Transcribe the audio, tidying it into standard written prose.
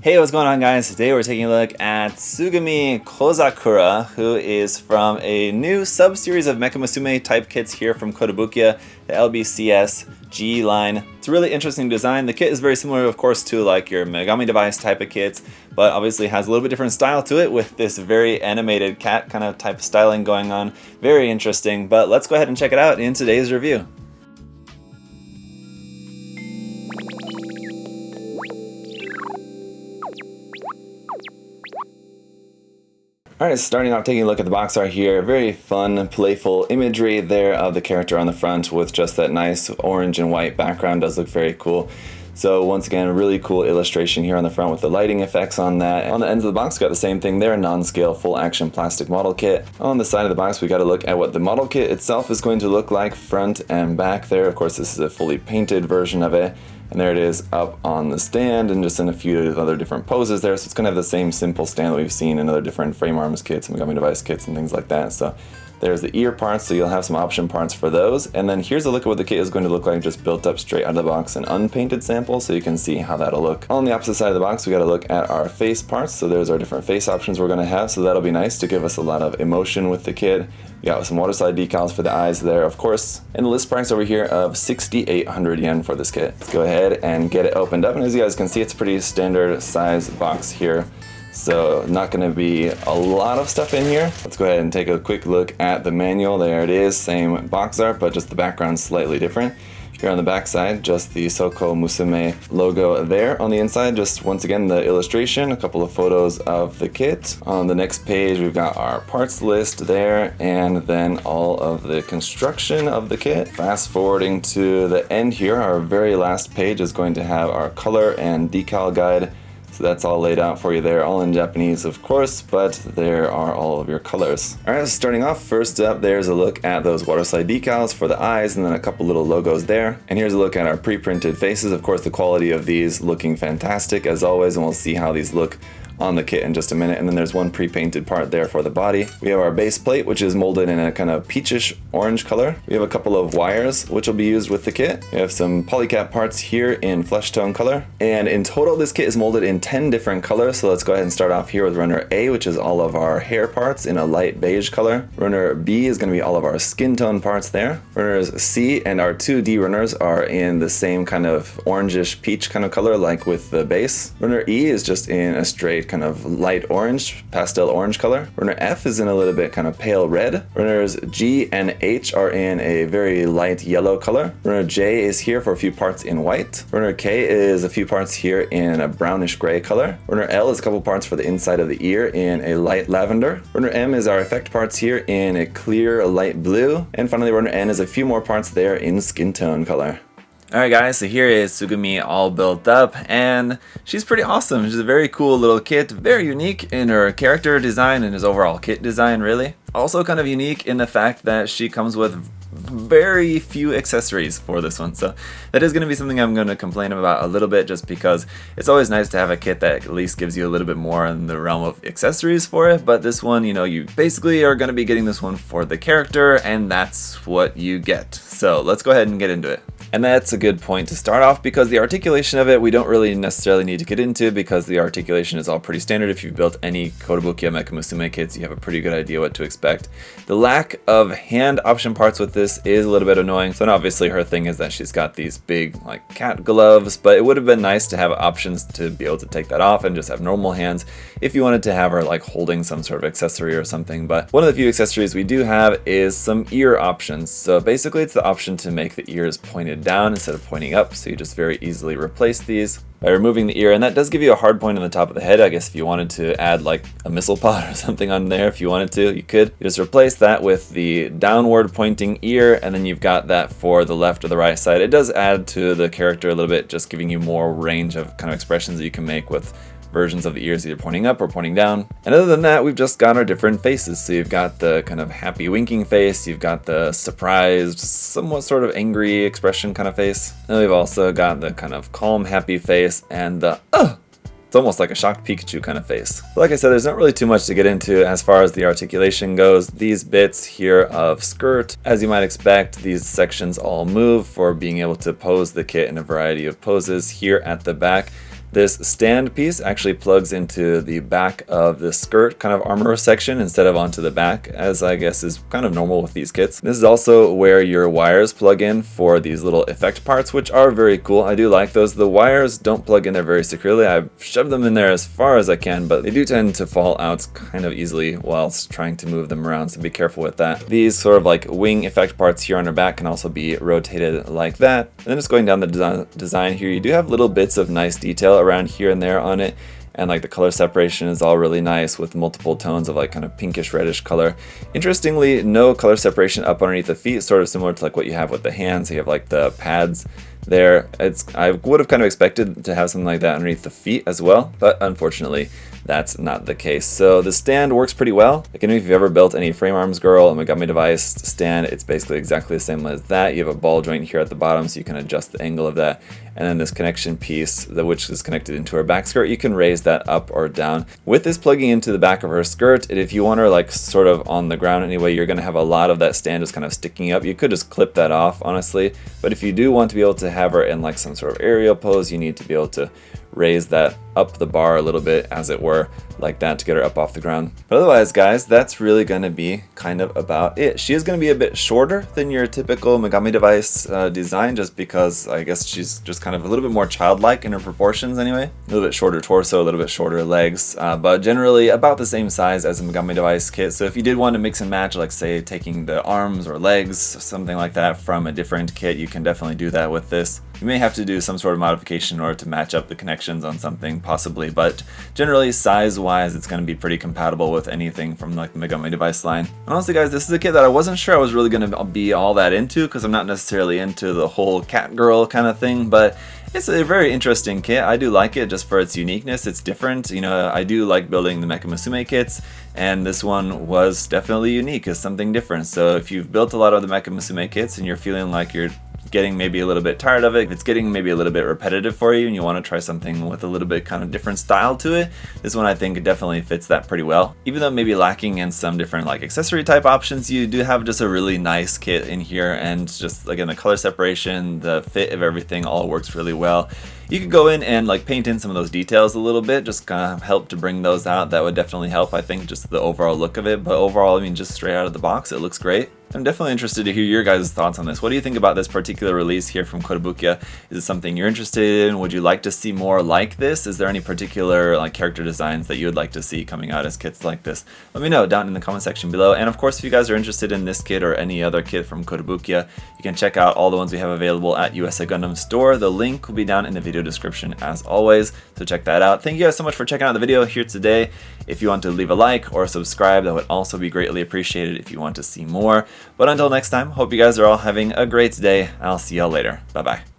Hey, what's going on, guys? Today we're taking a look at Tsugumi Kozakura, who is from a new sub-series of mecha musume type kits here from Kotobukiya, the LBCS G line. It's a really interesting design. The kit is very similar, of course, to like your Megami device type of kits, but obviously has a little bit different style to it with this very animated cat kind of type of styling going on. Very interesting, but let's go ahead and check it out in today's review. Alright, starting off taking a look at the box art here. Very fun, playful imagery there of the character on the front with just that nice orange and white background. Does look very cool. So once again, a really cool illustration here on the front with the lighting effects on that. On the ends of the box, got the same thing there, non-scale full action plastic model kit. On the side of the box, we got to look at what the model kit itself is going to look like front and back there. Of course, this is a fully painted version of it. And there it is up on the stand and just in a few other different poses there. So it's going to have the same simple stand that we've seen in other different frame arms kits, Megami device kits and things like that. So there's the ear parts, so you'll have some option parts for those. And then here's a look at what the kit is going to look like just built up straight out of the box, an unpainted sample, so you can see how that'll look. On the opposite side of the box, we got to look at our face parts. So there's our different face options we're going to have. So that'll be nice to give us a lot of emotion with the kit. We got some water slide decals for the eyes there, of course. And the list price over here of 6,800 yen for this kit. Let's go ahead and get it opened up. And as you guys can see, it's a pretty standard size box here. So not going to be a lot of stuff in here. Let's go ahead and take a quick look at the manual. There it is, same box art, but just the background slightly different. Here on the back side, just the Soko Musume logo there. On the inside, just once again the illustration, a couple of photos of the kit. On the next page, we've got our parts list there, and then all of the construction of the kit. Fast forwarding to the end here, our very last page is going to have our color and decal guide. So that's all laid out for you there, all in Japanese of course, but there are all of your colors. Alright, so starting off, first up there's a look at those water slide decals for the eyes and then a couple little logos there. And here's a look at our pre-printed faces. Of course, the quality of these looking fantastic as always, and we'll see how these look on the kit in just a minute. And then there's one pre-painted part there for the body. We have our base plate, which is molded in a kind of peachish orange color. We have a couple of wires which will be used with the kit. We have some polycap parts here in flesh tone color. And in total, this kit is molded in 10 different colors. So let's go ahead and start off here with runner A, which is all of our hair parts in a light beige color. Runner B is going to be all of our skin tone parts there. Runners C and our 2D runners are in the same kind of orangish peach kind of color like with the base. Runner E is just in a straight kind of light orange, pastel orange color. Runner F is in a little bit kind of pale red. Runners G and H are in a very light yellow color. Runner J is here for a few parts in white. Runner K is a few parts here in a brownish gray color. Runner L is a couple parts for the inside of the ear in a light lavender. Runner M is our effect parts here in a clear light blue. And finally, runner N is a few more parts there in skin tone color. Alright guys, so here is Tsugumi all built up, and she's pretty awesome. She's a very cool little kit, very unique in her character design and his overall kit design, really. Also kind of unique in the fact that she comes with very few accessories for this one, so that is going to be something I'm going to complain about a little bit, just because it's always nice to have a kit that at least gives you a little bit more in the realm of accessories for it. But this one, you know, you basically are going to be getting this one for the character, and that's what you get. So let's go ahead and get into it. And that's a good point to start off, because the articulation of it we don't really necessarily need to get into, because the articulation is all pretty standard. If you've built any Kotobukiya mecha musume kits, you have a pretty good idea what to expect. The lack of hand option parts with this is a little bit annoying. So obviously her thing is that she's got these big like cat gloves, but it would have been nice to have options to be able to take that off and just have normal hands if you wanted to have her like holding some sort of accessory or something. But one of the few accessories we do have is some ear options. So basically it's the option to make the ears pointed down instead of pointing up, so you just very easily replace these by removing the ear, and that does give you a hard point on the top of the head. I guess if you wanted to add like a missile pod or something on there, if you wanted to, you could. You just replace that with the downward pointing ear, and then you've got that for the left or the right side. It does add to the character a little bit, just giving you more range of kind of expressions that you can make with versions of the ears either pointing up or pointing down. And other than that, we've just got our different faces. So you've got the kind of happy winking face, you've got the surprised, somewhat sort of angry expression kind of face. And we've also got the kind of calm, happy face, and the it's almost like a shocked Pikachu kind of face. But like I said, there's not really too much to get into as far as the articulation goes. These bits here of skirt, as you might expect, these sections all move for being able to pose the kit in a variety of poses here at the back. This stand piece actually plugs into the back of the skirt kind of armor section instead of onto the back, as I guess is kind of normal with these kits. This is also where your wires plug in for these little effect parts, which are very cool. I do like those. The wires don't plug in there very securely. I've shoved them in there as far as I can, but they do tend to fall out kind of easily whilst trying to move them around, so be careful with that. These sort of like wing effect parts here on her back can also be rotated like that. And then just going down the design here, you do have little bits of nice detail around here and there on it, and like the color separation is all really nice with multiple tones of like kind of pinkish reddish color. Interestingly, no color separation up underneath the feet, sort of similar to like what you have with the hands. You have like the pads there. I would have kind of expected to have something like that underneath the feet as well, but unfortunately that's not the case. So the stand works pretty well. Again, if you've ever built any Frame Arms Girl, a Megami Device stand, it's basically exactly the same as that. You have a ball joint here at the bottom, so you can adjust the angle of that. And then this connection piece, which is connected into her back skirt, you can raise that up or down. With this plugging into the back of her skirt, if you want her like sort of on the ground anyway, you're going to have a lot of that stand just kind of sticking up. You could just clip that off, honestly. But if you do want to be able to have her in like some sort of aerial pose, you need to be able to raise that up the bar a little bit, as it were, like that, to get her up off the ground. But otherwise, guys, that's really going to be kind of about it. She is going to be a bit shorter than your typical Megami Device design, just because I guess she's just kind of a little bit more childlike in her proportions anyway. A little bit shorter torso, a little bit shorter legs, but generally about the same size as a Megami Device kit. So if you did want to mix and match, like say taking the arms or legs, something like that from a different kit, you can definitely do that with this. You may have to do some sort of modification in order to match up the connections on something, possibly, but generally size-wise it's going to be pretty compatible with anything from like the Megami Device line. And honestly, guys, this is a kit that I wasn't sure I was really going to be all that into, because I'm not necessarily into the whole cat girl kind of thing, but it's a very interesting kit. I do like it just for its uniqueness. It's different. You know, I do like building the Mecha Musume kits, and this one was definitely unique as something different. So if you've built a lot of the Mecha Musume kits and you're feeling like you're getting maybe a little bit tired of it, if it's getting maybe a little bit repetitive for you and you want to try something with a little bit kind of different style to it, this one I think definitely fits that pretty well. Even though maybe lacking in some different like accessory type options, you do have just a really nice kit in here, and just again the color separation, the fit of everything all works really well. You could go in and like paint in some of those details a little bit, just kind of help to bring those out. That would definitely help, I think, just the overall look of it. But overall, I mean, just straight out of the box, it looks great. I'm definitely interested to hear your guys' thoughts on this. What do you think about this particular release here from Kotobukiya? Is it something you're interested in? Would you like to see more like this? Is there any particular like character designs that you would like to see coming out as kits like this? Let me know down in the comment section below. And of course, if you guys are interested in this kit or any other kit from Kotobukiya, you can check out all the ones we have available at USA Gundam Store. The link will be down in the video description as always, so check that out. Thank you guys so much for checking out the video here today. If you want to leave a like or subscribe, that would also be greatly appreciated if you want to see more. But until next time, hope you guys are all having a great day. I'll see y'all later. Bye bye.